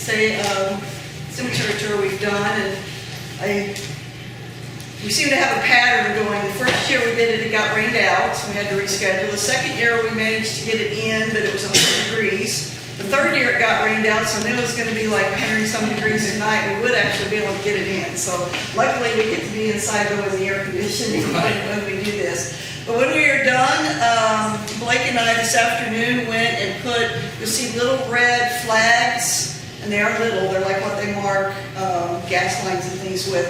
cemetery tour we've done, and we seem to have a pattern going. The first year we did it, it got rained out, so we had to reschedule. The second year we managed to get it in, but it was 100 degrees. The third year it got rained out, so then it was going to be like 100-some degrees at night. We would actually be able to get it in. So luckily we get to be inside though in the air conditioning when we do this. But when we are done, Blake and I this afternoon went and you'll see little red flags, and they are little. They're like what they mark gas lines and things with.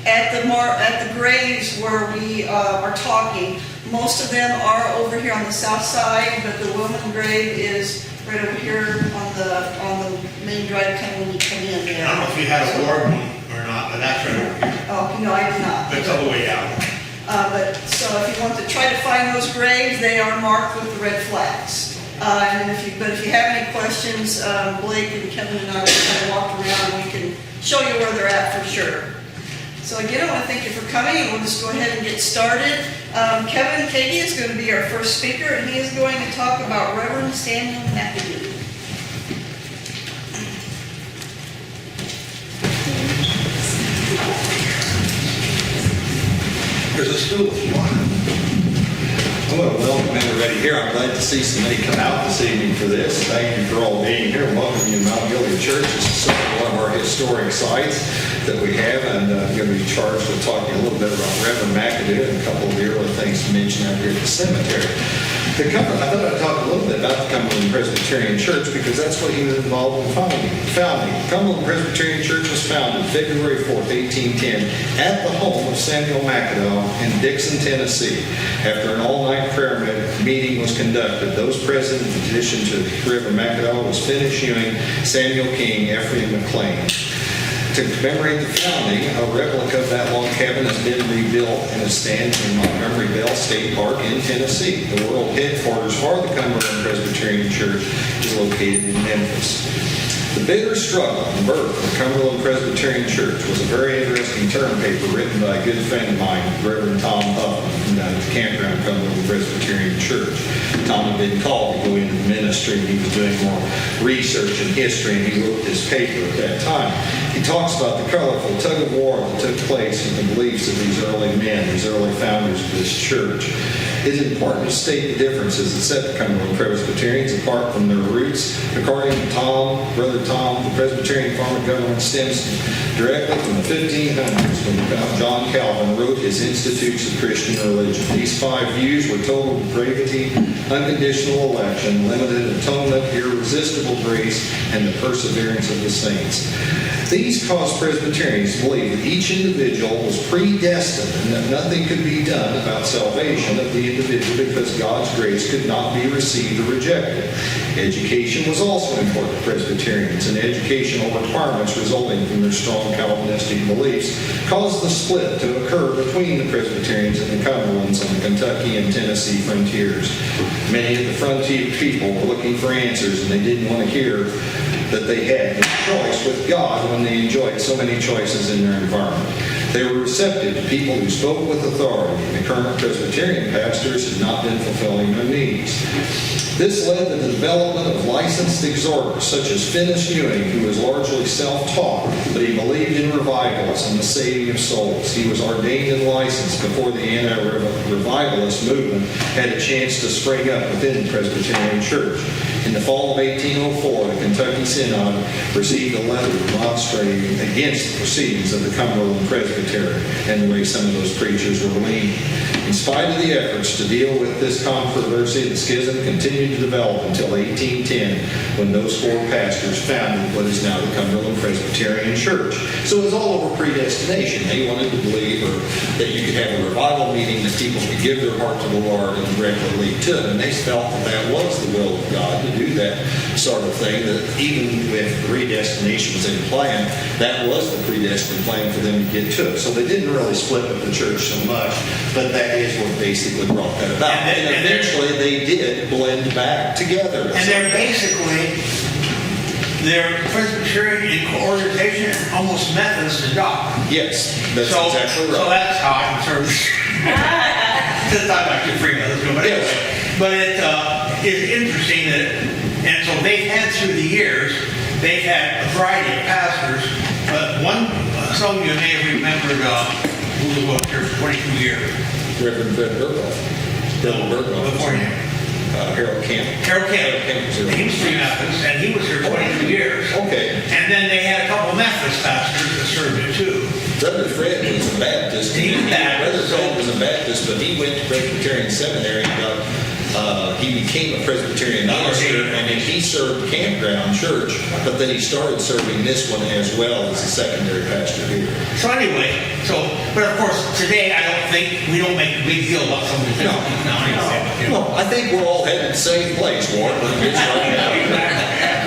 At the graves where we are talking, most of them are over here on the south side, but the woman grave is right over here on the main drive kind of when you come in there. I don't know if you had a ward one or not, but that's right over here. Oh, no, I did not. It's all the way out. But so if you want to try to find those graves, they are marked with the red flags. And if you have any questions, Blake and Kevin and I will kind of walk around and we can show you where they're at for sure. So again, I want to thank you for coming, and we'll just go ahead and get started. Kevin Katie is going to be our first speaker, and he is going to talk about Reverend Samuel McAdoo. There's a stool if you want. Hello, welcome everybody here. I'm glad to see so many come out this evening for this. Thank you for all being here. Welcome you to Mount Gilead Church. This is certainly one of our historic sites that we have, and I'm going to be charged with talking a little bit about Reverend McAdoo and a couple of the early things to mention out here at the cemetery. I thought I'd talk a little bit about the Cumberland Presbyterian Church because that's what he was involved in founding. Cumberland Presbyterian Church was founded February 4th, 1810 at the home of Samuel McAdoo in Dixon, Tennessee. After an all-night prayer meeting was conducted, those present, in addition to Reverend McAdoo, was Finis Ewing, Samuel King, Ephraim McLean. To commemorate the founding, a replica of that log cabin has been rebuilt and it stands in Montgomery Bell State Park in Tennessee. The world headquarters for the Cumberland Presbyterian Church is located in Memphis. The Bitter Struggle and Birth of the Cumberland Presbyterian Church was a very interesting term paper written by a good friend of mine, Reverend Tom Huffman, from down at the campground Cumberland Presbyterian Church. Tom had been called to go into the ministry, and he was doing more research and history, and he wrote this paper at that time. He talks about the colorful tug of war that took place with the beliefs of these early men, these early founders of this church. It is important to state the differences that set the Cumberland Presbyterians apart from their roots. According to Brother Tom, the Presbyterian form of government stems directly from the 1500s when John Calvin wrote his Institutes of Christian Religion. These 5 views were total depravity, unconditional election, limited atonement, irresistible grace, and the perseverance of the saints. These caused Presbyterians to believe that each individual was predestined and that nothing could be done about salvation of the individual because God's grace could not be received or rejected. Education was also important to Presbyterians, and educational requirements resulting from their strong Calvinistic beliefs caused the split to occur between the Presbyterians and the Cumberlands on the Kentucky and Tennessee frontiers. Many of the frontier people were looking for answers, and they didn't want to hear that they had no choice with God when they enjoyed so many choices in their environment. They were receptive to people who spoke with authority, and the current Presbyterian pastors had not been fulfilling their needs. This led to the development of licensed exhorters such as Finis Ewing, who was largely self-taught, but he believed in revivals and the saving of souls. He was ordained and licensed before the anti-revivalist movement had a chance to spring up within the Presbyterian Church. In the fall of 1804, the Kentucky Synod received a letter demonstrating against the proceedings of the Cumberland Presbytery and the way some of those preachers were leaning. In spite of the efforts to deal with this controversy, the schism continued to develop until 1810, when those 4 pastors founded what is now the Cumberland Presbyterian Church. So it was all over predestination. They wanted to believe that you could have a revival meeting that people could give their heart to the Lord and directly lead to it. And they felt that that was the will of God to do that sort of thing, that even with predestination was in plan, that was the predestined plan for them to get to it. So they didn't really split up the church so much, but that is what basically brought that about. And eventually they did blend back together. And they're basically, they're Presbyterian in organization and almost Methodist in doctrine. Yes, that's exactly right. So that's how I'm sort of, since I'm actually free Methodist, but anyway. But it is interesting that, and so they've had through the years they've had a variety of pastors, but some of you may have remembered who was on here for 22 years. Reverend Burkhoff. Bill Burkhoff. Before him. Harold Kemp. Harold Kemp. was He was Free Methodist, and he was here 22 years. Okay. And then they had a couple Methodist pastors that served it too. Brother Fred was a Baptist. He was Baptist. Brother Fred was a Baptist, but he went to Presbyterian Seminary and he became a Presbyterian minister, and then he served Campground Church, but then he started serving this one as well as a secondary pastor here. So anyway, but of course, today we don't make a big deal about something. No, I think we're all headed the same place, Warren.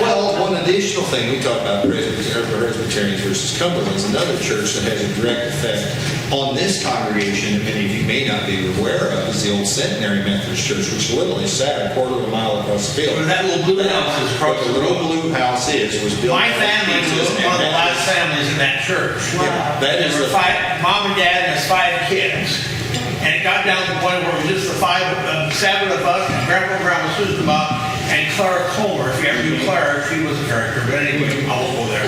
Well, one additional thing, we talk about Presbyterians versus Cumberlands, another church that has a direct effect on this congregation, that many of you may not be aware of, is the old Centenary Methodist Church, which literally sat a quarter of a mile across the field. Where that little blue house is across the little blue house was built. My family was one of the last families in that church. Wow. That is there were mom and dad and us 5 kids. And it got down to the point where it was just the 7 of us, and Grandpa and Grandma Susan Bob, and Clara Comer. If you ever knew Clara, she was a character. But anyway, I won't go there.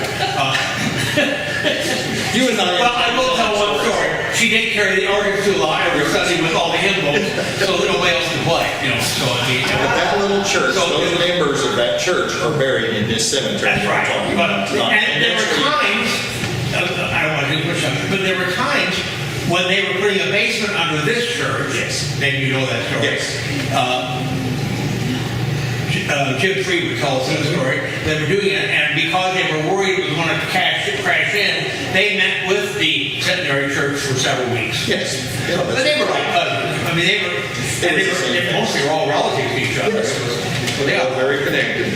You and I. Well, I will tell one story. She did carry the organ too long every Sunday with all the hymn books, so that nobody else could play. So I mean, but that little church, those members of that church are buried in this cemetery. That's right. And there were times, I don't want to do push-ups, but there were times when they were putting a basement under this church. Yes. Maybe you know that story. Yes. Jim Freed would tell us that story. They were doing it, and because they were worried it was going to crash in, they met with the Centenary Church for several weeks. Yes. But they were like cousins. I mean, they mostly were all relatives to each other. Yes. They are very connected.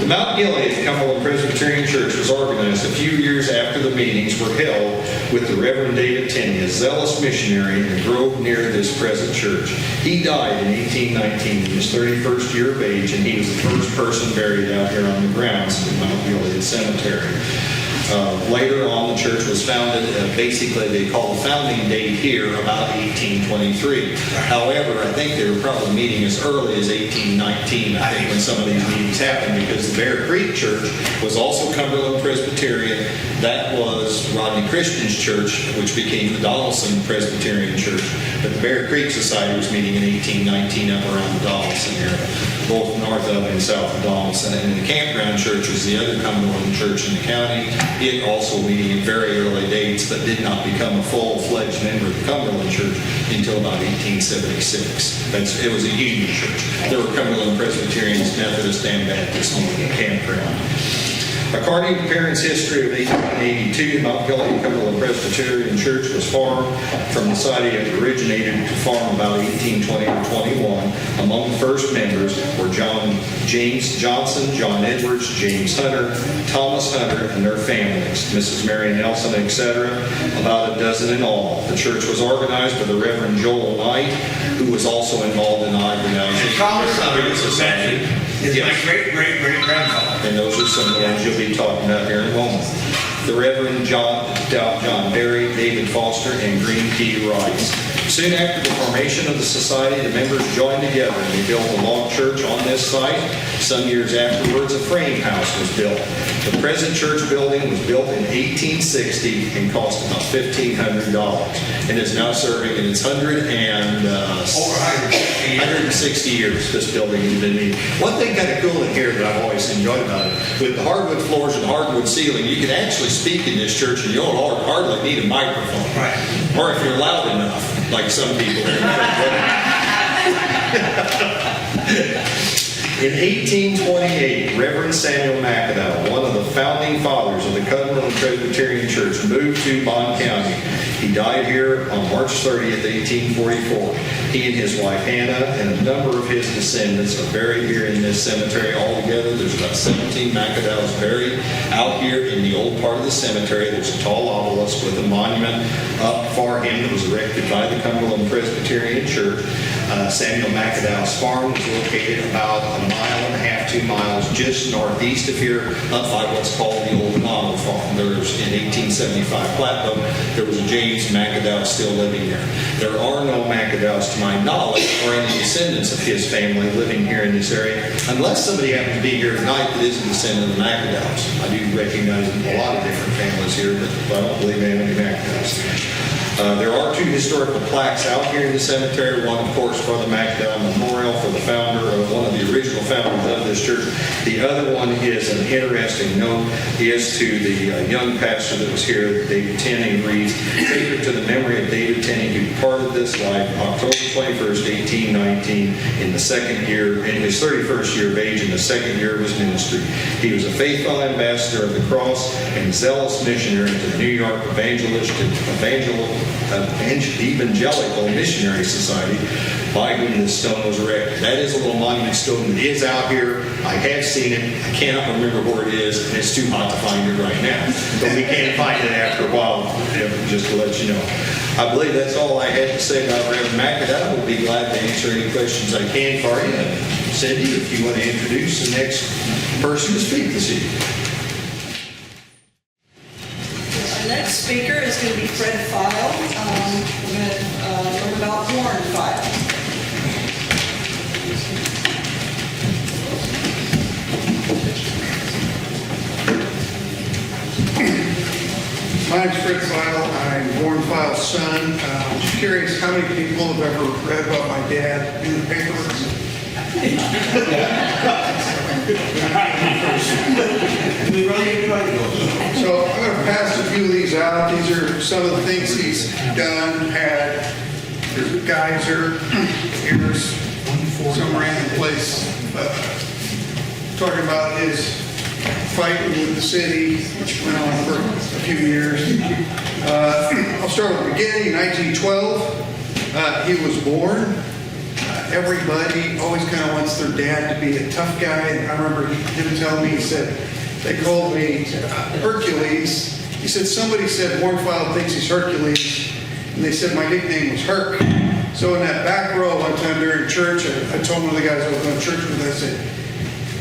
The Mount Gilead Cumberland Presbyterian Church was organized a few years after the meetings were held with the Reverend David Tenney, a zealous missionary in a grove near this present church. He died in 1819 in his 31st year of age, and he was the first person buried out here on the grounds of the Mount Gilead Cemetery. Later on, the church was founded, basically they call the founding date here about 1823. However, I think they were probably meeting as early as 1819, I think, when some of these meetings happened, because the Bear Creek Church was also Cumberland Presbyterian. That was Rodney Christian's church, which became the Donaldson Presbyterian Church. But the Bear Creek Society was meeting in 1819 up around the Donaldson area, both north of and south of Donaldson. And the Campground Church was the other Cumberland church in the county. It also meeting in very early dates, but did not become a full-fledged member of the Cumberland Church until about 1876. It was a union church. There were Cumberland Presbyterians, Methodist, and Baptist meeting at Campground. According to Parents' History of 1882, Mount Gilead Cumberland Presbyterian Church was formed from the site it originated to form about 1820 or 21. Among the first members were James Johnson, John Edwards, James Hunter, Thomas Hunter, and their families, Mrs. Mary Nelson, etc., about a dozen in all. The church was organized by the Reverend Joel Knight, who was also involved in organizing. And Thomas Hunter was mentioned. Is my great-great-great-grandfather. And those are some of the ones you'll be talking about here in a moment. The Reverend John Berry, David Foster, and Green Key Rice. Soon after the formation of the society, the members joined together and they built a log church on this site. Some years afterwards, a frame house was built. The present church building was built in 1860 and cost about $1,500 and is now serving in its 160 years. This building has been needed. One thing kind of cool in here that I've always enjoyed about it, with the hardwood floors and the hardwood ceiling, you can actually speak in this church and you don't hardly need a microphone. Right. Or if you're loud enough, like some people are. In 1828, Reverend Samuel McAdowell, one of the founding fathers of the Cumberland Presbyterian Church, moved to Bond County. He died here on March 30th, 1844. He and his wife Hannah and a number of his descendants are buried here in this cemetery. Altogether, there's about 17 McAdowells buried out here in the old part of the cemetery. There's a tall obelisk with a monument up for him that was erected by the Cumberland Presbyterian Church. Samuel McAdow's farm was located about 1.5 miles, 2 miles just northeast of here, up by what's called the Old Novel Farm. There's in 1875 Platinum, there was a James McAdow still living there. There are no McAdows to my knowledge or any descendants of his family living here in this area, unless somebody happens to be here tonight that is a descendant of the McAdows. I do recognize a lot of different families here, but I don't believe I have any McAdows. There are 2 historical plaques out here in the cemetery. One, of course, for the McAdow Memorial for the founder, or one of the original founders of this church. The other one is an interesting note, is to the young pastor that was here, David Tenney, reads, "Sacred to the memory of David Tenney, who departed this life October 21st, 1819, in the second year, in his 31st year of age, in the second year of his ministry. He was a faithful ambassador of the cross and zealous missionary to the New York Evangelical Missionary Society, by whom this stone was erected." That is a little monument stone that is out here. I have seen it. I cannot remember where it is, and it's too hot to find it right now. But we can find it after a while, just to let you know. I believe that's all I had to say about Reverend McAdow. We'll be glad to answer any questions I can for you. And Cindy, if you want to introduce the next person to speak this evening. Our next speaker is going to be Fred File. We're going to learn about Warren File. My name's Fred File. I'm Warren File's son. I'm just curious how many people have ever read about my dad in the paper? So I'm going to pass a few of these out. These are some of the things he's done, had. There's a geyser. Here's some random place. Talking about his fighting with the city, which went on for a few years. I'll start with the beginning. In 1912, he was born. Everybody always kind of wants their dad to be a tough guy. And I remember him telling me, he said, they called me Hercules. He said, somebody said Warren File thinks he's Hercules. And they said my nickname was Herc. So in that back row one time during church, I told one of the guys I was going to church with, I said,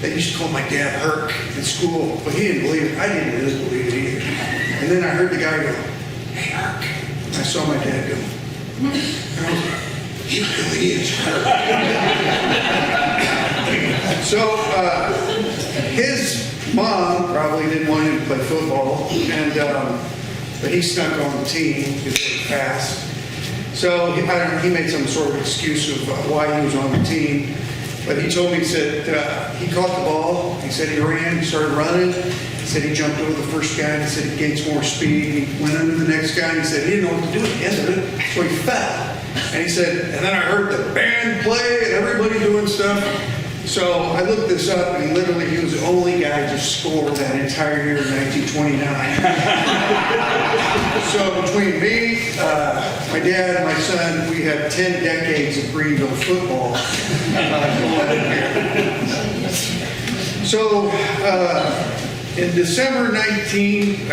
they used to call my dad Herc in school, but he didn't believe it. I didn't really believe it either. And then I heard the guy go, "Hey, Herc." And I saw my dad go, and I was like, he really is Herc. So his mom probably didn't want him to play football, and but he snuck on the team. He was really fast. So he made some sort of excuse of why he was on the team. But he told me, he said, he caught the ball. He said he ran, he started running. He said he jumped over the first guy, and he said he gained some more speed. He went under the next guy, and he said he didn't know what to do at the end of it, so he fell. And he said, and then I heard the band play and everybody doing stuff. So I looked this up, and literally he was the only guy to score that entire year in 1929. So between me, my dad, and my son, we have 10 decades of Greenville football going on here. So in December 7,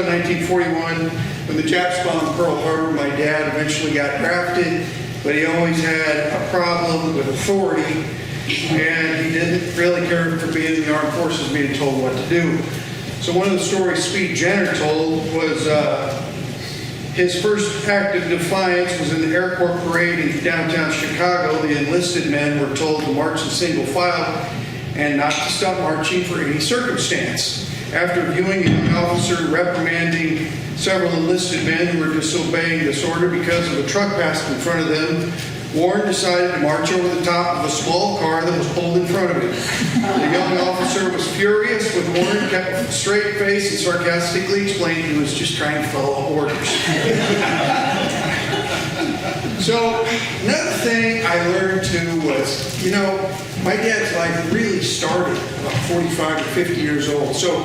1941, when the Japs bombed Pearl Harbor, my dad eventually got drafted, but he always had a problem with authority. And he didn't really care for being in the armed forces, being told what to do. So one of the stories Speed Jenner told was his first act of defiance was in the airport parade in downtown Chicago. The enlisted men were told to march in single file and not to stop marching for any circumstance. After viewing a young officer reprimanding several enlisted men who were disobeying this order because of a truck passing in front of them, Warren decided to march over the top of a small car that was pulled in front of him. The young officer was furious, but Warren kept a straight face and sarcastically explained he was just trying to follow orders. So another thing I learned too was, my dad's life really started about 45 or 50 years old. So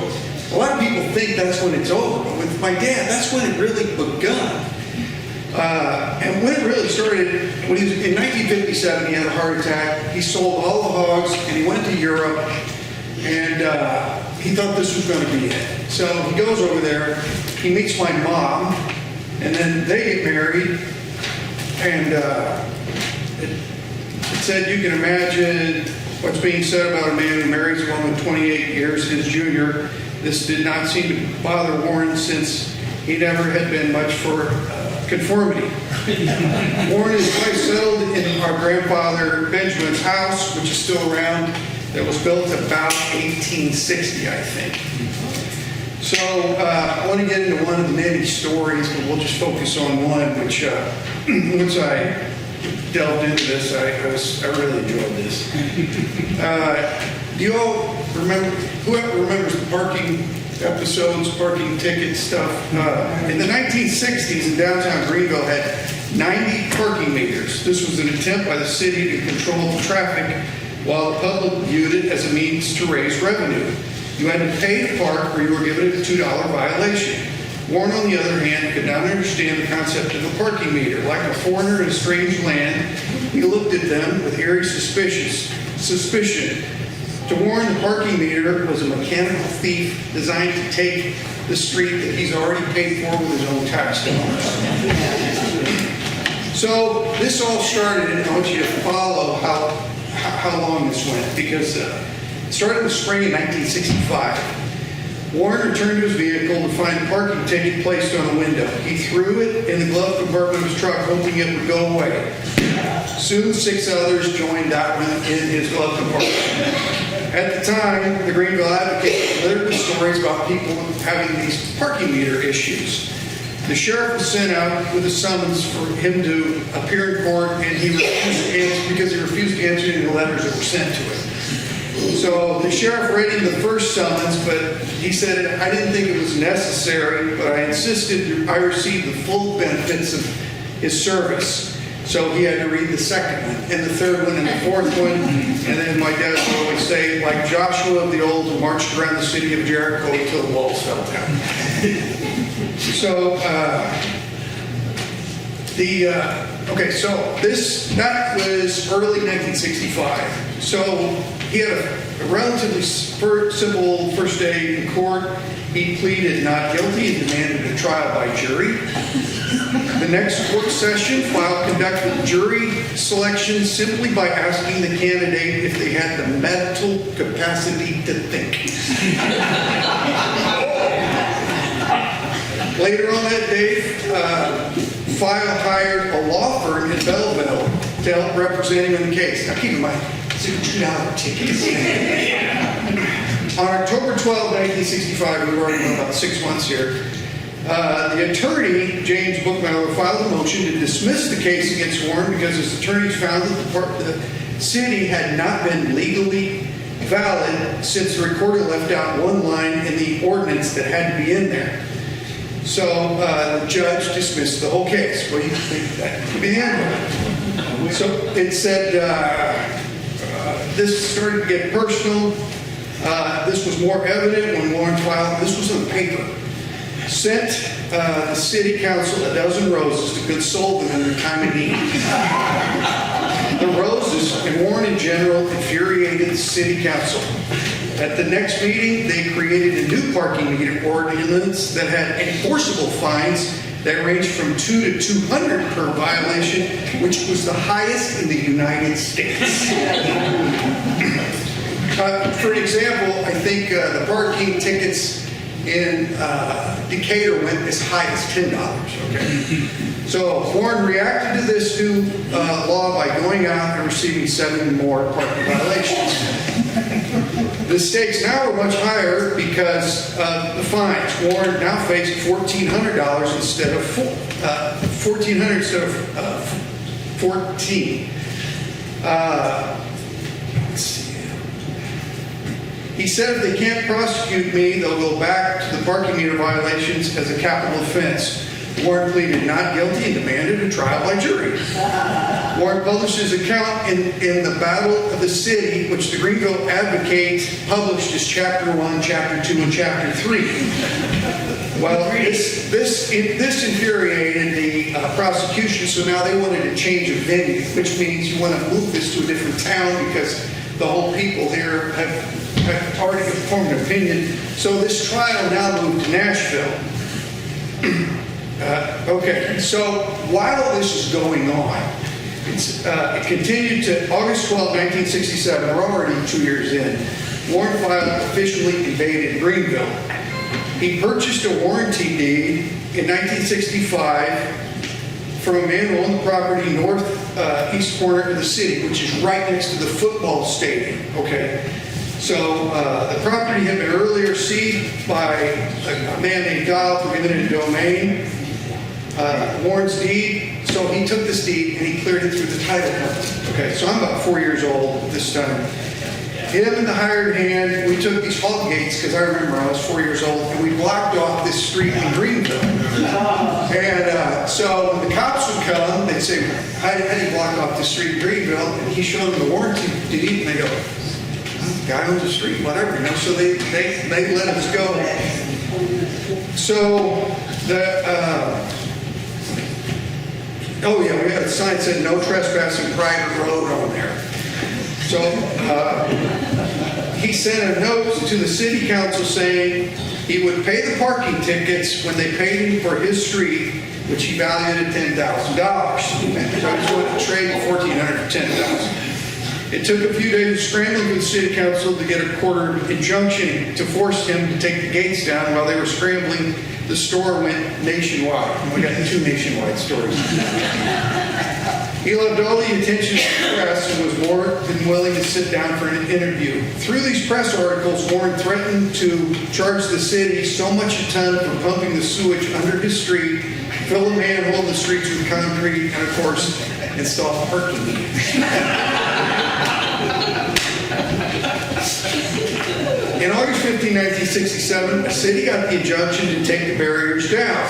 a lot of people think that's when it's over, but with my dad, that's when it really begun. And when it really started, when he was in 1957, he had a heart attack. He sold all the hogs, and he went to Europe, and he thought this was going to be it. So he goes over there, he meets my mom, and then they get married, and it said, you can imagine what's being said about a man who marries a woman 28 years his junior. This did not seem to bother Warren since he never had been much for conformity. Warren and his wife settled in our grandfather Benjamin's house, which is still around, that was built about 1860, I think. So I want to get into one of the many stories, but we'll just focus on one, which once I delved into this, I really enjoyed this. Do you all remember, whoever remembers the parking episodes, parking ticket stuff? In the 1960s, in downtown Greenville had 90 parking meters. This was an attempt by the city to control the traffic while the public viewed it as a means to raise revenue. You had to pay to park or you were given a $2 violation. Warren, on the other hand, could not understand the concept of a parking meter. Like a foreigner in a strange land, he looked at them with eerie suspicion. To Warren, the parking meter was a mechanical thief designed to take the street that he's already paid for with his own tax dollars. So this all started, and I want you to follow how long this went, because it started in the spring of 1965. Warren returned to his vehicle to find a parking ticket placed on a window. He threw it in the glove compartment of his truck, hoping it would go away. Soon, 6 others joined that one in his glove compartment. At the time, the Greenville Advocate littered with stories about people having these parking meter issues. The sheriff was sent out with a summons for him to appear in court, and he refused to answer because he refused to answer any of the letters that were sent to him. So the sheriff read him the first summons, but he said, I didn't think it was necessary, but I insisted I received the full benefits of his service. So he had to read the second one, and the third one, and the fourth one, and then my dad would always say, like Joshua of the old who marched around the city of Jericho until the walls fell down. So, that was early 1965. So he had a relatively simple first day in court. He pleaded not guilty and demanded a trial by jury. The next court session, file conducted jury selection simply by asking the candidate if they had the mental capacity to think. Later on that day, file hired a law firm in Belleville to help represent him in the case. Now keep in mind, it's a $2 ticket. On October 12, 1965, we were already about 6 months here, the attorney, James Bookmiller, filed a motion to dismiss the case against Warren because his attorneys found that the city had not been legally valid since the recorder left out one line in the ordinance that had to be in there. So the judge dismissed the whole case. Well, you think that could be the end of it. So it said this started to get personal. This was more evident when Warren filed. This was on paper. Sent the city council a dozen roses to console them in their time of need. The roses and Warren in general infuriated the city council. At the next meeting, they created a new parking meter ordinance that had enforceable fines that ranged from $2 to $200 per violation, which was the highest in the United States. For example, I think the parking tickets in Decatur went as high as $10. Okay, so Warren reacted to this new law by going out and receiving 7 more parking violations. The stakes now were much higher because of the fines. Warren now faced $1,400 instead of $1,400 instead of 14. Let's see. He said if they can't prosecute me, they'll go back to the parking meter violations as a capital offense. Warren pleaded not guilty and demanded a trial by jury. Warren published his account in the Battle of the City, which the Greenville Advocate published as Chapter 1, Chapter 2, and Chapter 3. Well, this infuriated the prosecution, so now they wanted to change a venue, which means you want to move this to a different town because the whole people here have already formed an opinion. So this trial now moved to Nashville. Okay, so while this is going on, It continued to August 12, 1967. We're already 2 years in. Warren File officially invaded Greenville. He purchased a warranty deed in 1965 from a man who owned the property northeast corner of the city, which is right next to the football stadium. Okay, so the property had been earlier seized by a man named Dial for eminent domain. Warren's deed. So he took this deed and he cleared it through the title company. Okay, so I'm about 4 years old at this time. Him and the hired hand, we took these halt gates, because I remember I was 4 years old, and we blocked off this street in Greenville. And so when the cops would come, they'd say, how do you block off this street in Greenville? And he showed them the warranty deed, and they go, oh, guy owns the street, whatever, you know. So they let us go. So oh yeah, we had a sign that said no trespassing private road on there. So he sent a note to the city council saying he would pay the parking tickets when they paid him for his street, which he valued at $10,000. So he's going to trade $1,400 for $10,000. It took a few days of scrambling with the city council to get a court injunction to force him to take the gates down. While they were scrambling, the store went nationwide. And we got 2 nationwide stores. He loved all the attention of the press and was more than willing to sit down for an interview. Through these press articles, Warren threatened to charge the city so much a ton for pumping the sewage under his street, fill a manhole in the streets with concrete, and of course, install parking meters. In August 15, 1967, the city got the injunction to take the barriers down.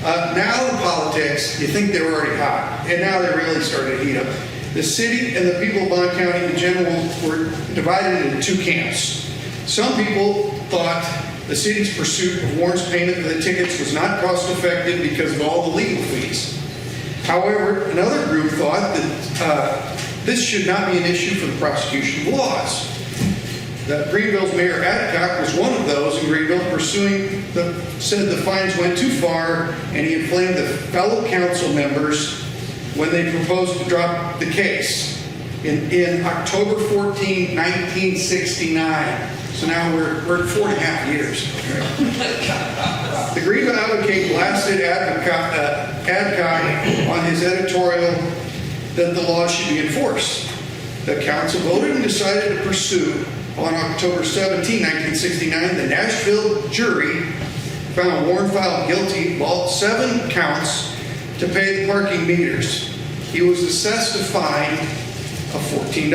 Now in politics, you think they were already hot, and now they really started to heat up. The city and the people of Bond County in general were divided into 2 camps. Some people thought the city's pursuit of Warren's payment of the tickets was not cost effective because of all the legal fees. However, another group thought that this should not be an issue for the prosecution of laws. Greenville's Mayor Adcock was one of those in Greenville said the fines went too far, and he inflamed the fellow council members when they proposed to drop the case in October 14, 1969. So now we're at 4.5 years. The Greenville Advocate blasted Adcock on his editorial that the law should be enforced. The council voted and decided to pursue. On October 17, 1969, the Nashville jury found Warren File guilty of all 7 counts to pay the parking meters. He was assessed a fine of $14.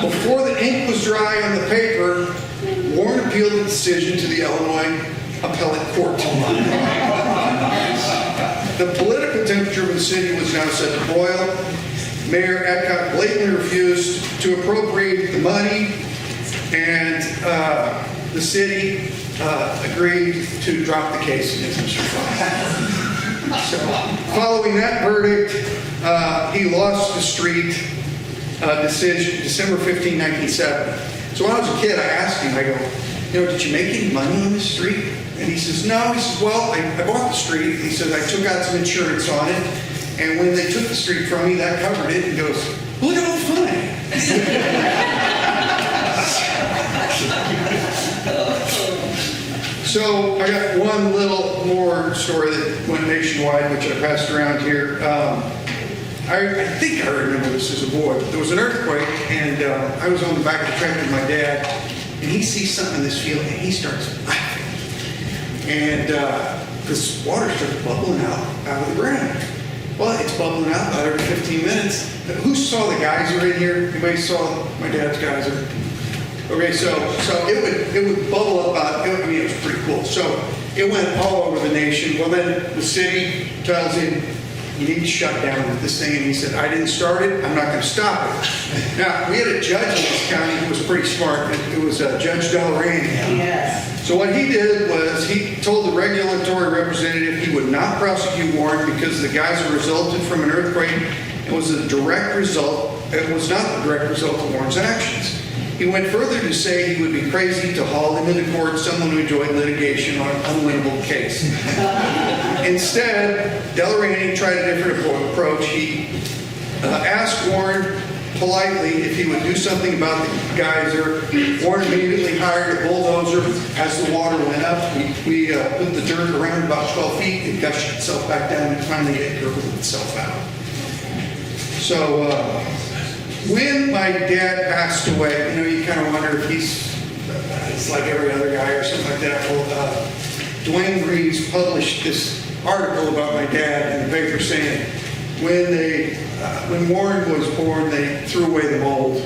Before the ink was dry on the paper, Warren appealed the decision to the Illinois Appellate Court. The political temperature of the city was now set to boil. Mayor Adcock blatantly refused to appropriate the money, and the city agreed to drop the case against Mr. Fine. So, following that verdict, he lost the street decision December 15, 1970. So when I was a kid, I asked him, I go, did you make any money on this street? And he says, no. He says, well, I bought the street. He says, I took out some insurance on it. And when they took the street from me, that covered it. And goes, look at all the fun. So I got one little more story that went nationwide, which I passed around here. I think I remember this as a boy. There was an earthquake, and I was on the back of the tractor with my dad, and he sees something in this field, and he starts laughing. And this water starts bubbling out of the ground. Well, it's bubbling out about every 15 minutes. Who saw the geyser in here? Anybody saw my dad's geyser? Okay, so it would bubble up. It was pretty cool. So it went all over the nation. Well, then the city tells him, you need to shut down this thing. And he said, I didn't start it. I'm not going to stop it. Now, we had a judge in this county who was pretty smart. It was Judge Delarane. Yes. So what he did was he told the regulatory representative he would not prosecute Warren because the geyser resulted from an earthquake. It was a direct result. It was not the direct result of Warren's actions. He went further to say he would be crazy to haul into court someone who enjoyed litigation on an unwinnable case. Instead, Delarani tried a different approach. He asked Warren politely if he would do something about the geyser. Warren immediately hired a bulldozer. As the water went up, we put the dirt around about 12 feet. It gushed itself back down, and finally it gurgled itself out. So when my dad passed away, you kind of wonder if it's like every other guy or something like that. Well, Dwayne Greaves published this article about my dad in the paper saying when Warren was born, they threw away the mold.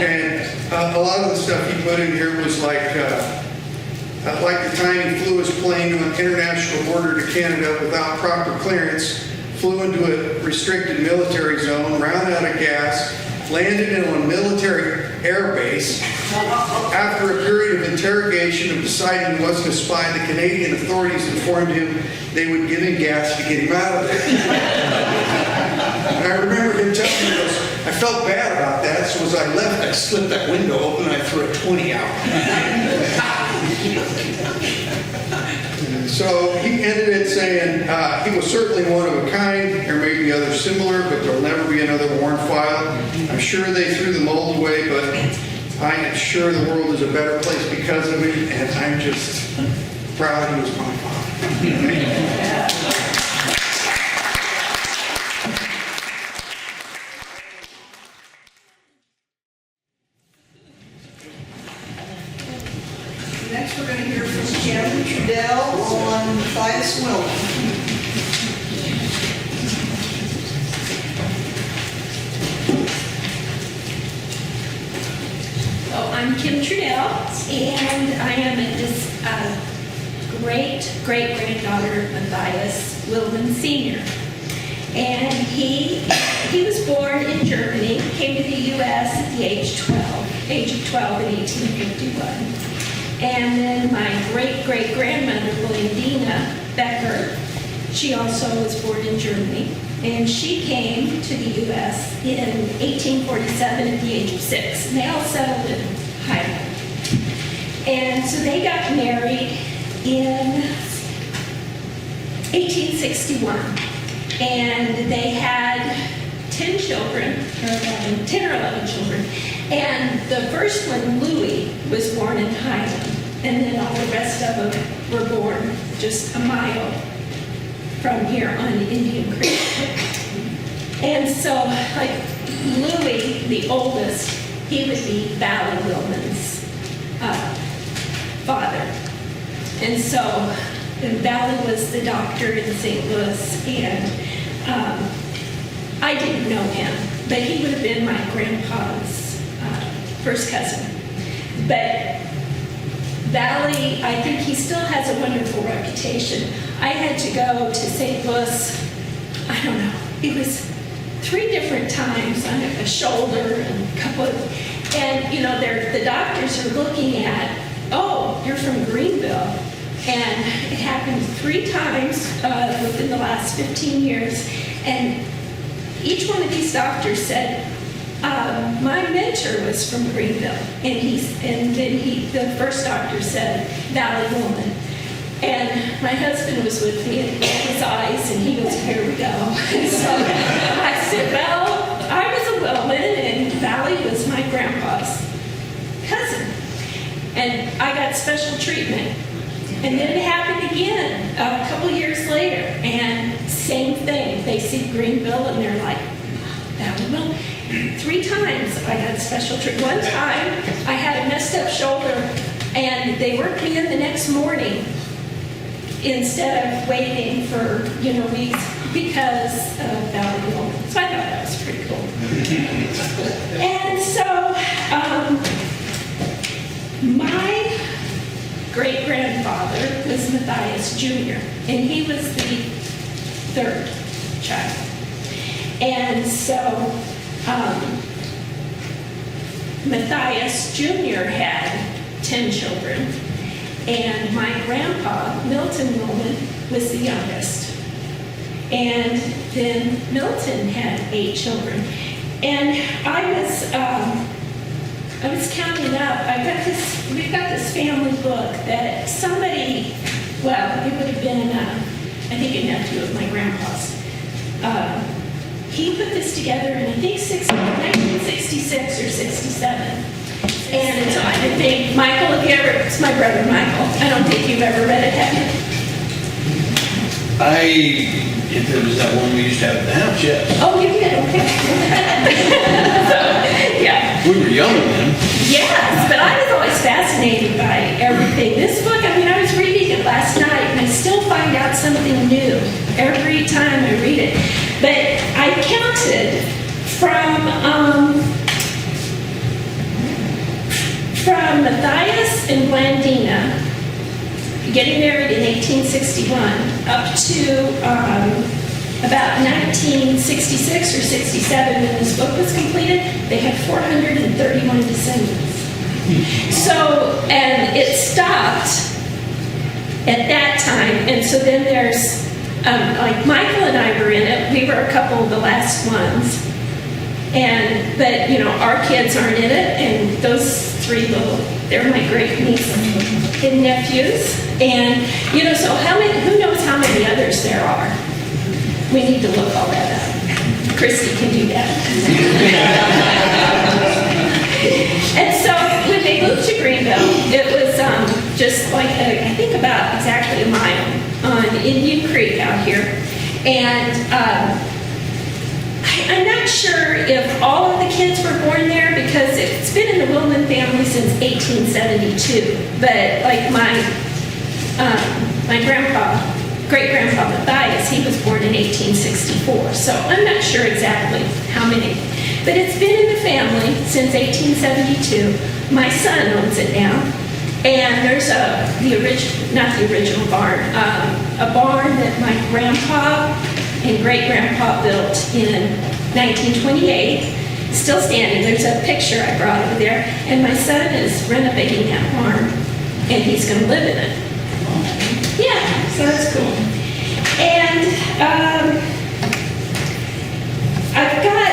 And a lot of the stuff he put in here was like the time he flew his plane to an international border to Canada without proper clearance, flew into a restricted military zone, ran out of gas, landed in a military air base. After a period of interrogation of deciding he wasn't a spy, the Canadian authorities informed him they would give him gas to get him out of there. And I remember him telling me, I felt bad about that, so as I left, I slipped that window open and I threw a 20 out. So he ended it saying he was certainly one of a kind. There may be others similar, but there'll never be another Warren file. I'm sure they threw the mold away, but I am sure the world is a better place because of him, and I'm just proud he was my father. Next, we're going to hear from Kim Trudell on Matthias Wellman. So I'm Kim Trudell, and I am this great-great-granddaughter of Matthias Wellman Sr. And he was born in Germany, came to the U.S. at the age of 12 in 1851. And then my great-great-grandmother, Blandina Becker, she also was born in Germany. And she came to the U.S. in 1847 at the age of 6. And they all settled in Highland. And so they got married in 1861. And they had 10 children, or 10 or 11 children. And the first one, Louis, was born in Highland. And then all the rest of them were born just a mile from here on Indian Creek. And so, like, Louis, the oldest, he would be Valley Wellman's father. And so, Valley was the doctor in St. Louis, and I didn't know him, but he would have been my grandpa's first cousin. But Valley, I think he still has a wonderful reputation. I had to go to St. Louis, I don't know, it was 3 different times on a shoulder and a couple of, and the doctors are looking at, oh, you're from Greenville. And it happened 3 times within the last 15 years. And each one of these doctors said, my mentor was from Greenville. And then the first doctor said, Valley Wellman. And my husband was with me and his eyes, and he goes, here we go. And so I said, well, I was a Wellman, and Valley was my grandpa's cousin. And I got special treatment. And then it happened again a couple years later, and same thing. They see Greenville, and they're like, Valley Wellman. 3 times I got special treatment. One time I had a messed up shoulder, and they worked me in the next morning instead of waiting for weeks because of Valley Wellman. So I thought that was pretty cool. And so my great-grandfather was Matthias Jr., and he was the 3rd child. And so Matthias Jr. had 10 children, and my grandpa, Milton Wellman, was the youngest. And then Milton had 8 children. And I was I was counting up. We've got this family book that somebody, well, it would have been, I think a nephew of my grandpa's. He put this together in, I think, 1966 or 67. And so I think, Michael, have you ever, it's my brother Michael, I don't think you've ever read it, have you? If it was that one we used to have at the house, yes. Oh, you did, okay. Yeah. We were young then. Yes, but I was always fascinated by everything. This book, I mean, I was reading it last night, and I still find out something new every time I read it. But I counted from Matthias and Blandina getting married in 1861 up to about 1966 or 67 when this book was completed. They had 431 descendants. So, and it stopped at that time, and so then there's like Michael and I were in it. We were a couple of the last ones, but you know, our kids aren't in it, and those three they're my great niece and nephews, and you know, so who knows how many others there are? We need to look all that up. Christy can do that. And so when they moved to Greenville, it was just like, I think about exactly a mile on Indian Creek out here. And I'm not sure if all of the kids were born there because it's been in the Willman family since 1872. But like my great-grandpa Matthias, he was born in 1864. So I'm not sure exactly how many. But it's been in the family since 1872. My son owns it now. And there's not the original barn, a barn that my grandpa and great-grandpa built in 1928, still standing. There's a picture I brought over there. And my son is renovating that barn, and he's going to live in it. Yeah, so that's cool. And I've got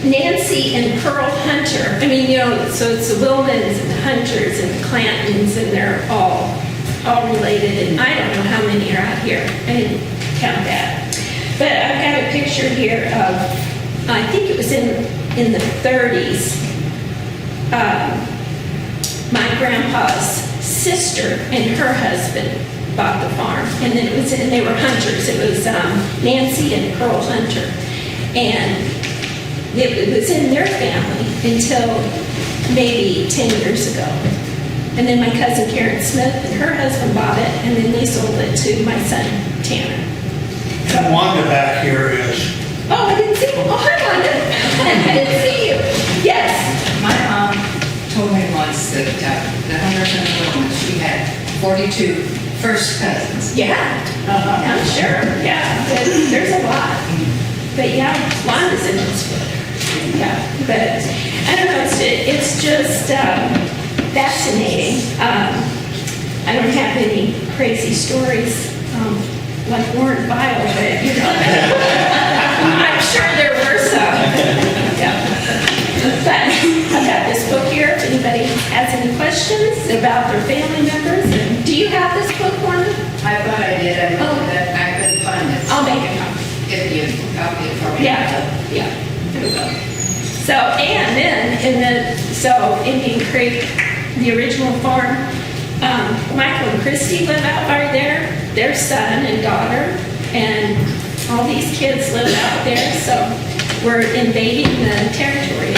Nancy and Pearl Hunter. I mean, you know, so it's the Willmans and the Hunters and the Clantons, and they're all related. And I don't know how many are out here. I didn't count that. But I've got a picture here of, I think it was in the 30s. My grandpa's sister and her husband bought the farm, and then they were hunters. It was Nancy and Pearl Hunter, and it was in their family until maybe 10 years ago. And then my cousin Karen Smith and her husband bought it, and then they sold it to my son Tanner. And Wanda back here is. Oh, I didn't see you. Oh, hi, Wanda. I didn't see you. Yes. My mom told me once that the Hunters and the Willmans, she had 42 first cousins. Yeah. I'm sure. Yeah. There's a lot. But yeah, Wanda's in this book. Yeah. But I don't know. It's just fascinating. I don't have any crazy stories like Warren Bile, but you know, I'm sure there were some. Yeah. But I've got this book here if anybody has any questions about their family members. And do you have this book, Warren? I thought I did. I couldn't find it. I'll make a copy. If you copy it for me. Yeah. There we go. So, and then so Indian Creek, the original farm, Michael and Christy live out right there, their son and daughter, and all these kids live out there, so we're invading the territory.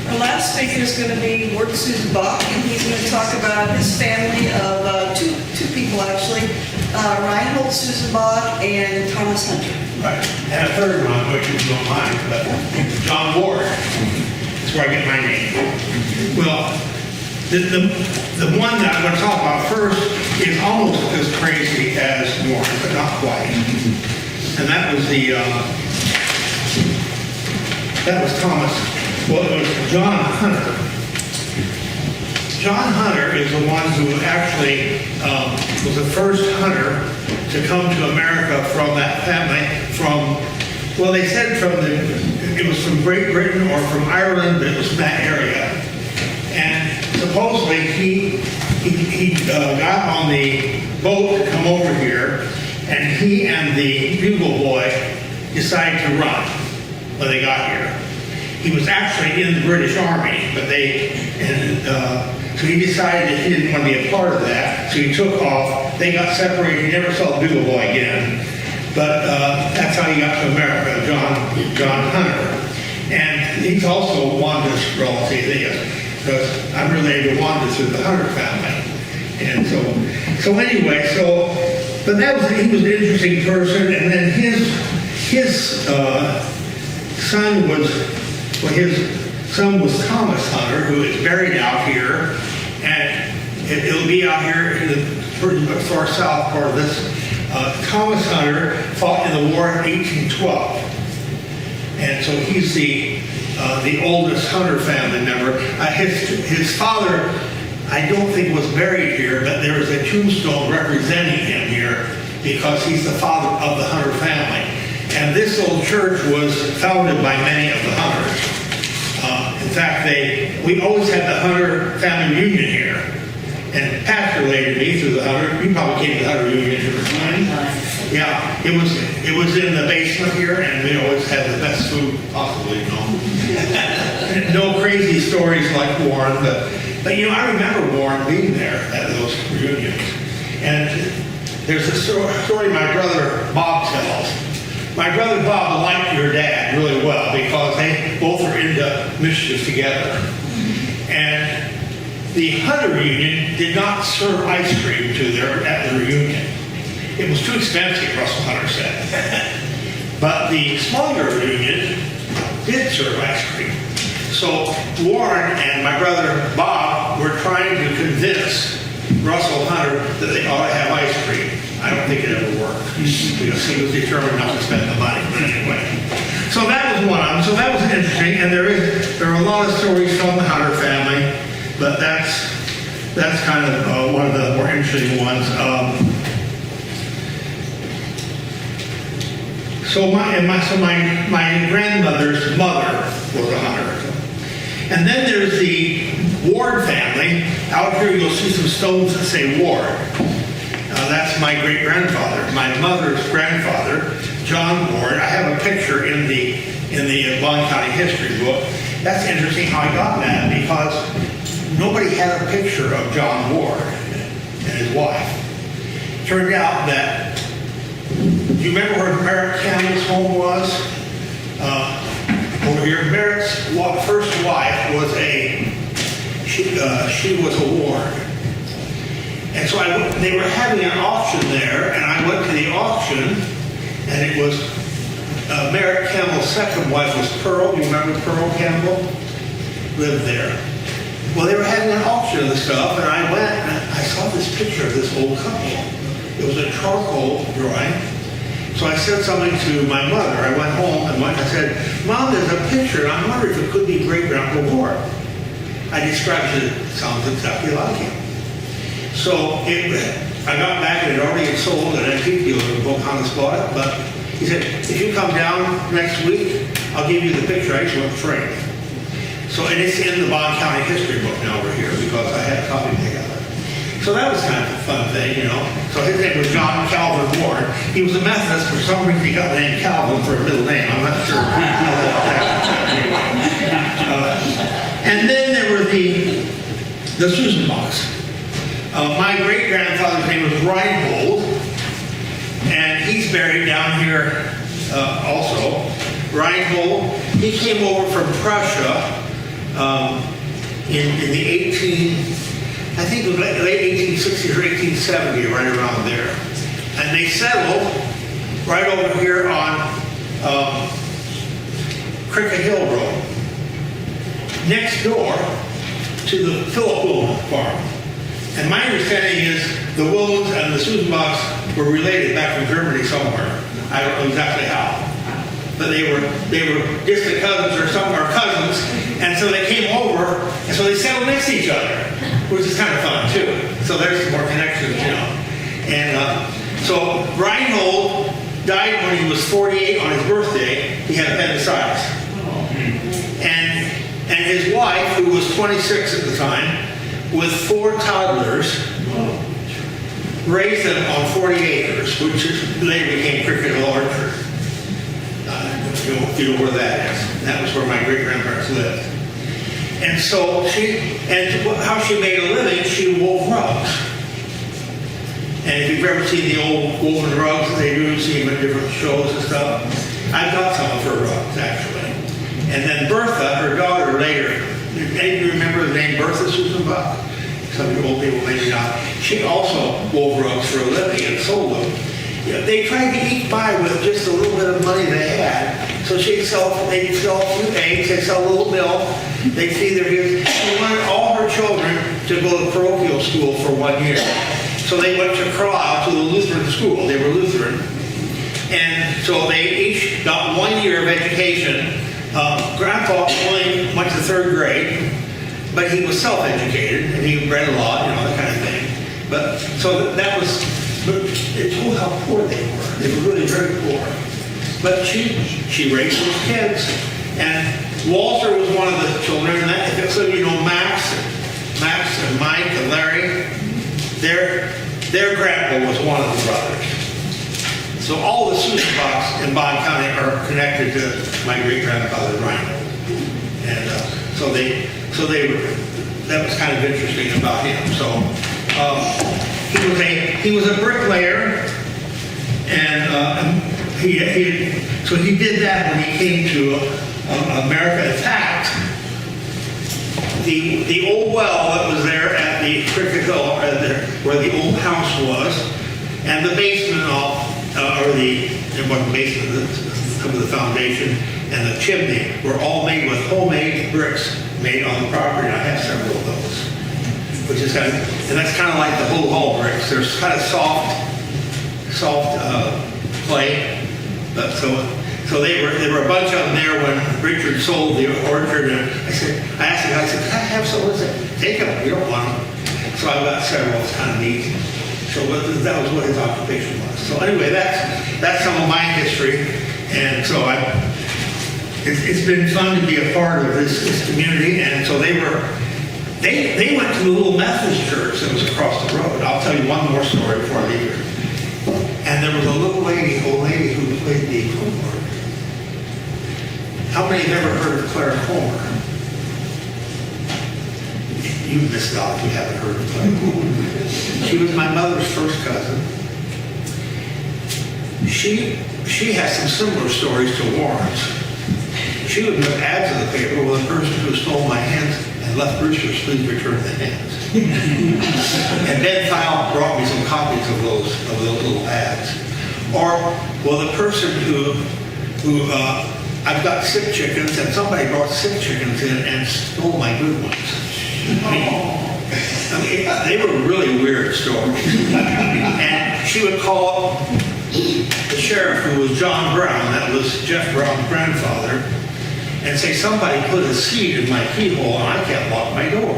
Our last speaker is going to be Ward Susanbach, and he's going to talk about his family of two people, actually, Reinhold Susanbach and Thomas Hunter. Right. And a third one, which you don't mind, but John Ward. That's where I get my name. Well, the one that I'm going to talk about first is almost as crazy as Warren, but not quite. And that was Thomas. Well, it was John Hunter. John Hunter is the one who actually was the first hunter to come to America from that family. Well, they said it was from Great Britain or from Ireland, but it was from that area. And supposedly he got on the boat to come over here, and he and the bugle boy decided to run when they got here. He was actually in the British Army, but so he decided that he didn't want to be a part of that, so he took off. They got separated. He never saw the bugle boy again. But that's how he got to America, John Hunter. And he's also Wanda's relative, because I'm related to Wanda through the Hunter family. And so anyway, but he was an interesting person. And then his son was Thomas Hunter, who is buried out here, and it'll be out here in the far south part of this. Thomas Hunter fought in the war in 1812, and so he's the oldest Hunter family member. His father, I don't think, was buried here, but there is a tombstone representing him here because he's the father of the Hunter family. And this old church was founded by many of the Hunters. In fact, we always had the Hunter family reunion here. And Pat related me through the Hunter. You probably came to the Hunter reunion here. Yeah, it was in the basement here, and we always had the best food possibly known. No crazy stories like Warren, but I remember Warren being there at those reunions. And there's a story my brother Bob tells. My brother Bob liked your dad really well because they both are into mischief together. And the Hunter reunion did not serve ice cream at the reunion. It was too expensive, Russell Hunter said. But the smaller reunion did serve ice cream. So Warren and my brother Bob were trying to convince Russell Hunter that they ought to have ice cream. I don't think it ever worked because he was determined not to spend the money. But anyway, so that was one of them. So that was interesting, and there are a lot of stories from the Hunter family, but that's kind of one of the more interesting ones. So my grandmother's mother was a Hunter, and then there's the Ward family. Out here you'll see some stones that say Ward. That's my great-grandfather, my mother's grandfather, John Ward. I have a picture in the Bond County history book. That's interesting how I got that, because nobody had a picture of John Ward and his wife. Turned out that, do you remember where Merritt Campbell's home was? Over here, Merritt's first wife was she was a Ward. And so they were having an auction there, and I went to the auction, and it was Merritt Campbell's second wife was Pearl. You remember Pearl Campbell? Lived there. Well, they were having an auction of the stuff, and I went and I saw this picture of this old couple. It was a charcoal drawing. So I said something to my mother. I went home and I said, "Mom, there's a picture, and I'm wondering if it could be great-grandpa Ward." I described it. It sounds exactly like him. So I got back and it already sold, and I think you both on the spot. But he said, "If you come down next week, I'll give you the picture. I actually went frame." So, and it's in the Bond County history book now over here because I had a copy together. So that was kind of a fun thing, you know. So his name was John Calvin Ward. He was a Methodist. For some reason, he got the name Calvin for a middle name. I'm not sure. And then there were the Susan Box. My great-grandfather's name was Reinhold, and he's buried down here also. Reinhold, he came over from Prussia in the I think it was late 1860s or 1870, right around there. And they settled right over here on Cricket Hill Road, next door to the Philip Wilman farm. And my understanding is the Wilmans and the Susanbachs were related back from Germany somewhere. I don't know exactly how. But they were distant cousins or cousins, and so they came over, and so they settled next to each other. which is kind of fun too. So there's some more connections, you know. And so Reinhold died when he was 48 on his birthday. He had appendicitis. And his wife, who was 26 at the time, with 4 toddlers, raised them on 40 acres, which later became Cricket Hill Orchard. If you know where that is. That was where my great-grandparents lived. And so how she made a living, she wove rugs. And if you've ever seen the old woven rugs that they do, see them in different shows and stuff, I've got some of her rugs, actually. And then Bertha, her daughter, later, any of you remember the name Bertha Susan Buck? Some of you old people maybe not. She also wove rugs for a living and sold them. You know, they tried to eke by with just a little bit of money they had. So they'd sell a few eggs, they'd sell a little milk, they'd feed their kids. She wanted all her children to go to parochial school for 1 year. So they went to Carlisle to the Lutheran school. They were Lutheran. And so they each got 1 year of education. Grandpa only went to 3rd grade, but he was self-educated, and he read a lot, you know, that kind of thing. But so that was, but it told how poor they were. They were really very poor. But she raised those kids. And Walter was one of the children, and so you know Max and Mike and Larry, their grandpa was one of the brothers. So all the Susan-Bucks in Bond County are connected to my great-grandfather Reinhold. And so they were, that was kind of interesting about him. So he was a bricklayer, and so he did that when he came to America. In fact, the old well that was there at the Cricket Hill, where the old house was, and the basement it wasn't basement, some of the foundation, and the chimney were all made with homemade bricks made on the property. I have several of those, which is kind of, and that's kind of like the Bull Hall bricks. They're kind of soft clay, but so there were a bunch of them there when Richard sold the orchard, and I asked him, can I have some? What is it? Take them. We don't want them. So I've got several. It's kind of neat. So that was what his occupation was. So anyway, that's some of my history, and so it's been fun to be a part of this community. And so they went to the little Methodist church that was across the road. I'll tell you one more story before I leave here. And there was a little old lady who played the keyboard. How many have ever heard of Clara Comer? You missed out if you haven't heard of Clara Comer. She was my mother's first cousin. She has some similar stories to Warren's. She would put ads in the paper with a person who stole my hands and left Brewster's, please return the hands. And Ben Thile brought me some copies of those little ads. Or, well, the person who I've got sick chickens, and somebody brought sick chickens in and stole my good ones. I mean, they were really weird stories. And she would call the sheriff, who was John Brown, that was Jeff Brown's grandfather, and say, somebody put a seed in my keyhole and I can't lock my door.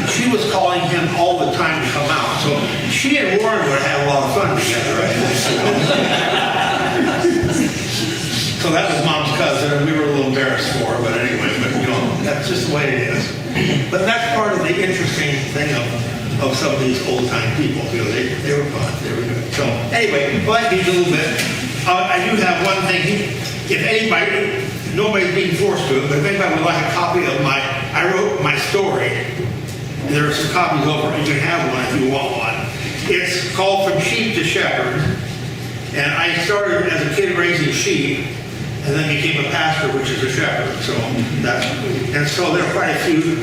She was calling him all the time to come out. So she and Warren would have a lot of fun together, right? So that was Mom's cousin, and we were a little embarrassed for her, but anyway, that's just the way it is. But that's part of the interesting thing of some of these old-time people. You know, they were fun, they were good. So anyway, well, that gives you a little bit. I do have one thing. If anybody, nobody's being forced to it, but if anybody would like a copy of I wrote my story. There are some copies over. You can have one if you want one. It's called From Sheep to Shepherd. And I started as a kid raising sheep, and then became a pastor, which is a shepherd. So and so there are quite a few,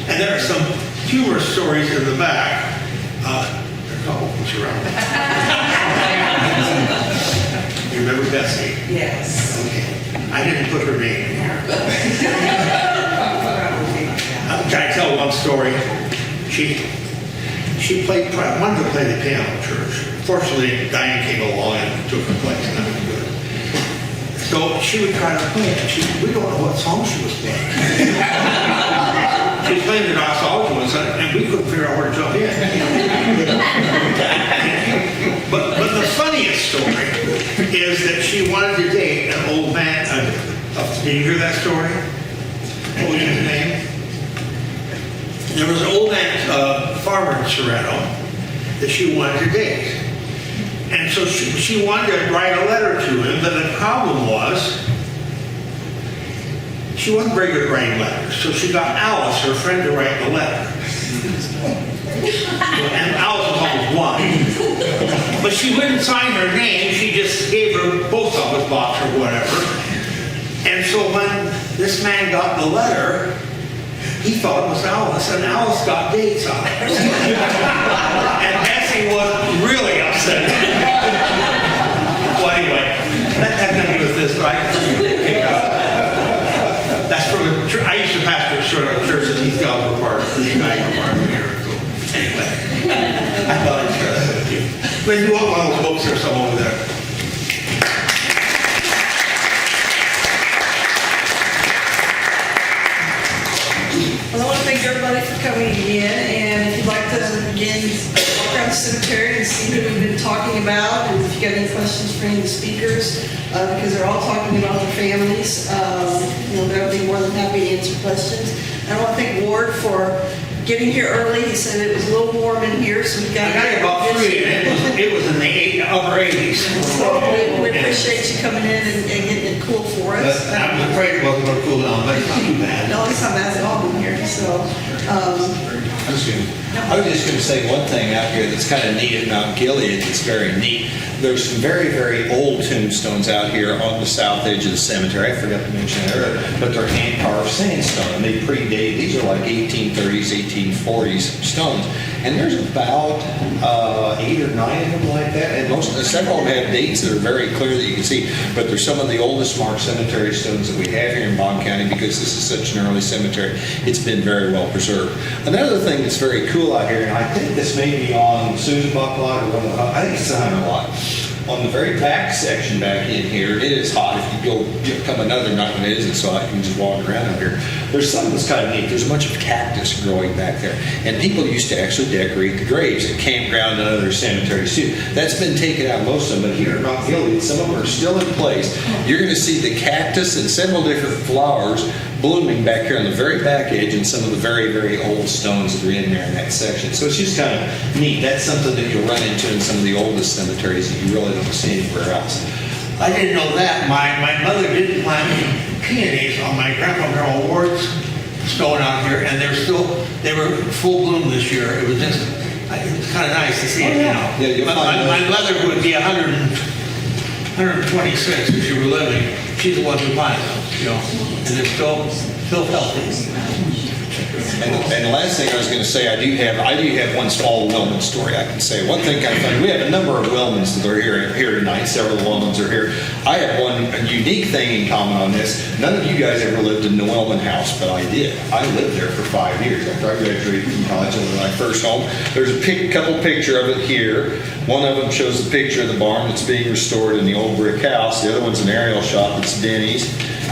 and there are some humorous stories in the back. There are a couple of around. You remember Bessie? Yes. Okay. I didn't put her name in here. Can I tell one story? She wanted to play the piano at church. Fortunately, Diane came along and took her place, and that was good. So she would try to play it. We don't know what song she was playing. She was playing the doxology one Sunday, and we couldn't figure out where to jump in. But the funniest story is that she wanted to date an old man. Did you hear that story? What was his name? There was an old man, farmer in Sorrento, that she wanted to date. And so she wanted to write a letter to him, but the problem was she wasn't very good at writing letters. So she got Alice, her friend, to write the letter. And Alice was always blind. But she wouldn't sign her name, she just gave her post office box or whatever. And so when this man got the letter, he thought it was Alice, and Alice got dates on it. And Bessie was really upset. Well, anyway, that had nothing to do with this, right? That's from a church. I used to pastor a church that these guys were part of. These guys were part of here. So anyway, I thought I'd share that with you. But you want one of those books or some over there? Well, I want to thank everybody for coming in, and if you'd like to, again, walk around the cemetery and see who we've been talking about, and if you got any questions for any of the speakers, because they're all talking about their families, they'll be more than happy to answer questions. And I want to thank Ward for getting here early. He said it was a little warm in here, so we got I got here about 3, and it was in the upper 80s. So we appreciate you coming in and getting it cool for us. I was afraid it wasn't going to cool down, but it's not too bad. No, it's not bad at all in here, so. I was just going to say one thing out here that's kind of neat at Mount Gilead. It's very neat. There's some very, very old tombstones out here on the south edge of the cemetery. I forgot to mention that earlier, but they're hand-carved sandstone. They predate. These are like 1830s, 1840s stones, and there's about 8 or 9 of them like that. And several of them have dates that are very clear that you can see. But they're some of the oldest marked cemetery stones that we have here in Bond County because this is such an early cemetery. It's been very well preserved. Another thing that's very cool out here, and I think this may be on Susan Buck lot or one of the, I think it's the Hunter lot. On the very back section back in here, it is hot. If you come another night when it isn't so hot, you can just walk around out here. There's something that's kind of neat. There's a bunch of cactus growing back there. And people used to actually decorate the graves at campground and other cemeteries too. That's been taken out, most of them, but here at Mount Gilead, some of them are still in place. You're going to see the cactus and several different flowers blooming back here on the very back edge and some of the very, very old stones that are in there in that section. So it's just kind of neat. That's something that you'll run into in some of the oldest cemeteries that you really don't see anywhere else. I didn't know that. My mother did plant peonies on my grandpa and grandma Ward's stone out here, and they were full bloom this year. It was just, it's kind of nice to see it, you know. Yeah, you'll find My mother would be 126 if she were living. She's the one who planted them, you know, and they're still healthy. And the last thing I was going to say, I do have one small Wellman story I can say. One thing kind of funny, we have a number of Wellmans that are here tonight. Several Wellmans are here. I have one unique thing in common on this. None of you guys ever lived in the Wellman house, but I did. I lived there for 5 years after I graduated from college. It was my first home. There's a couple picture of it here. One of them shows the picture of the barn that's being restored in the old brick house. The other one's an aerial shot that's Denny's.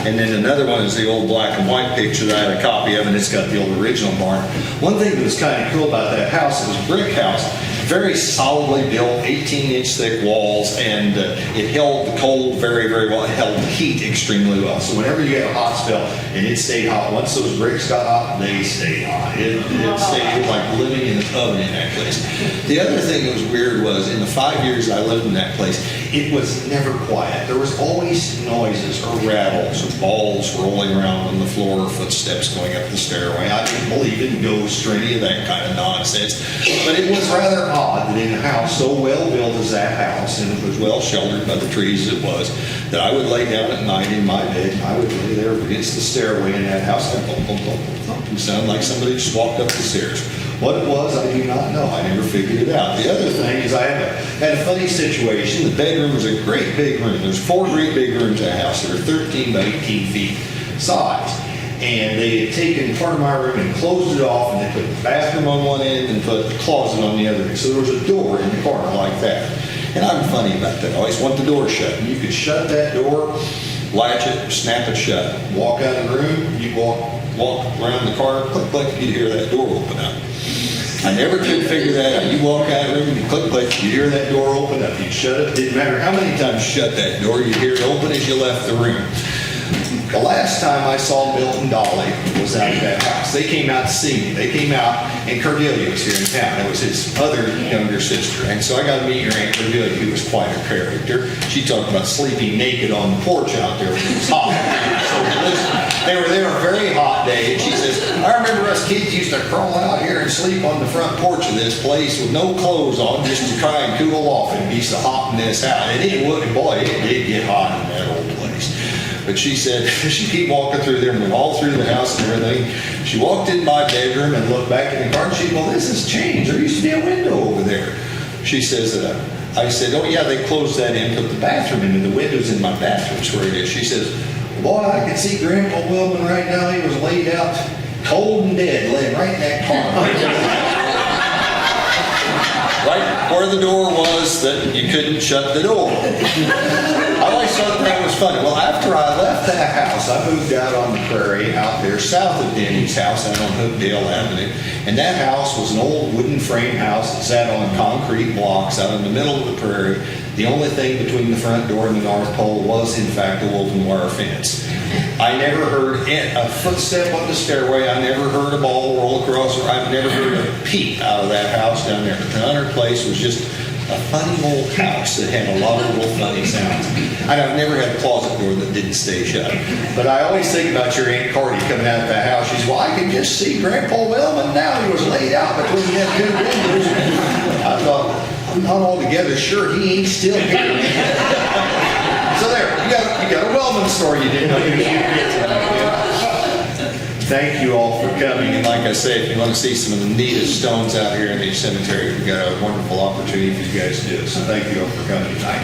And then another one is the old black and white picture that I had a copy of, and it's got the old original barn. One thing that was kind of cool about that house, it was a brick house, very solidly built, 18-inch thick walls, and it held the cold very, very well. It held the heat extremely well. So whenever you had a hot spell, and it stayed hot, once those bricks got hot, they stayed hot. It was like living in an oven in that place. The other thing that was weird was, in the 5 years I lived in that place, it was never quiet. There was always noises or rattles or balls rolling around on the floor or footsteps going up the stairway. I didn't believe in ghosts or any of that kind of nonsense. But it was rather odd that in a house so well built as that house, and it was well sheltered by the trees as it was, that I would lay down at night in my bed and I would lay there against the stairway in that house and thump, thump, thump, thump. It sounded like somebody just walked up the stairs. What it was, I do not know. I never figured it out. The other thing is I had a funny situation. The bedroom was a great big room. There's 4 great big rooms in the house that are 13 by 18 feet size. And they had taken part of my room and closed it off, and they put the bathroom on one end and put the closet on the other end. So there was a door in the corner like that. And I'm funny about that. I always want the door shut. And you could shut that door, latch it, snap it shut. Walk out of the room, you walk walk around the car, click, click, you'd hear that door open up. I never could figure that out. You walk out of the room, you click, click, you hear that door open up. You shut it. Didn't matter how many times you shut that door, you hear it open as you left the room. The last time I saw Milt and Dolly was out of that house. They came out to see me. They came out, and Cordelia was here in town. It was his other younger sister. And so I got to meet your Aunt Cordelia, who was quite a character. She talked about sleeping naked on the porch out there when it was hot. So they were there a very hot day, and she says, I remember us kids used to crawl out here and sleep on the front porch of this place with no clothes on just to try and cool off. It'd be so hot in this house. And it would, boy, it did get hot in that old place. But she said, she kept walking through there and went all through the house and everything. She walked in my bedroom and looked back in the car and she said, well, this has changed. There used to be a window over there. She says, I said, oh yeah, they closed that in, put the bathroom in, and the window's in my bathroom's where it is. She says, boy, I can see Grandpa Wilman right now. He was laid out cold and dead, laying right in that car. Right where the door was that you couldn't shut the door. I always thought that was funny. Well, after I left that house, I moved out on the prairie out there south of Denny's house out on Hookdale Avenue. And that house was an old wooden frame house that sat on concrete blocks out in the middle of the prairie. The only thing between the front door and the North Pole was, in fact, a woven wire fence. I never heard a footstep on the stairway. I never heard a ball roll across, or I've never heard a peep out of that house down there. The Hunter place was just a funny old house that had a lot of little funny sounds. I've never had a closet door that didn't stay shut. But I always think about your Aunt Cardi coming out of that house. She's, well, I can just see Grandpa Wellman now. He was laid out between them two windows. I thought, I'm not altogether sure he ain't still here. So there, you got a Wellman story you didn't know you needed to get tonight. Thank you all for coming. And like I said, if you want to see some of the neatest stones out here in the cemetery, we've got a wonderful opportunity for you guys to do it. So thank you all for coming tonight.